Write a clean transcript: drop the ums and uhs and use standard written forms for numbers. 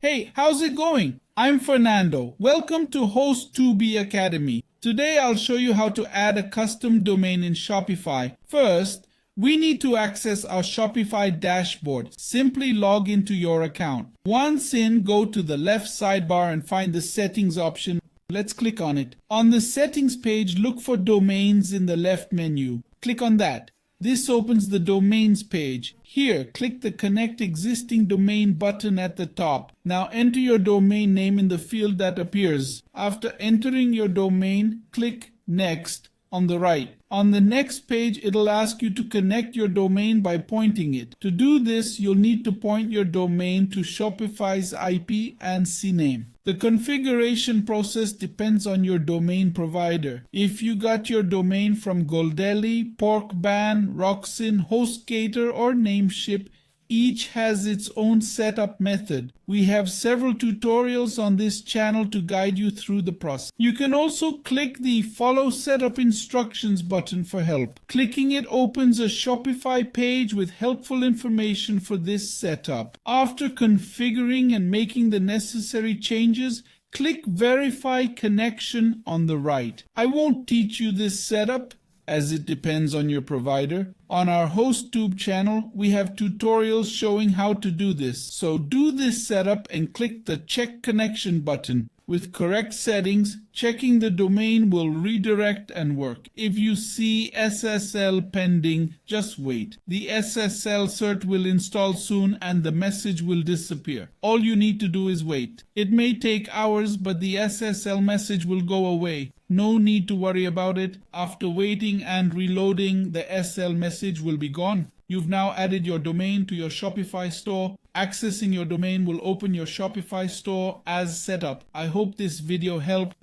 Hey, how's it going? I'm Fernando. Welcome to Host2B Academy. Today I'll show you how to add a custom domain in Shopify. First, we need to access our Shopify dashboard. Simply log into your account. Once in, go to the left sidebar and find the settings option. Let's click on it. On the settings page, look for domains in the left menu. Click on that. This opens the domains page. Here, click the Connect Existing Domain button at the top. Now enter your domain name in the field that appears. After entering your domain, click Next on the right. On the next page, it'll ask you to connect your domain by pointing it. To do this, you'll need to point your domain to Shopify's IP and CNAME. The configuration process depends on your domain provider. If you got your domain from Goldelli, Porkban, Roxin, HostGator, or Nameship, each has its own setup method. We have several tutorials on this channel to guide you through the process. You can also click the Follow Setup Instructions button for help. Clicking it opens a Shopify page with helpful information for this setup. After configuring and making the necessary changes, click Verify Connection on the right. I won't teach you this setup, as it depends on your provider. On our HostTube channel, we have tutorials showing how to do this. So do this setup and click the Check Connection button. With correct settings, checking the domain will redirect and work. If you see SSL pending, just wait. The SSL cert will install soon and the message will disappear. All you need to do is wait. It may take hours, but the SSL message will go away. No need to worry about it. After waiting and reloading, the SL message will be gone. You've now added your domain to your Shopify store. Accessing your domain will open your Shopify store as set up. I hope this video helped.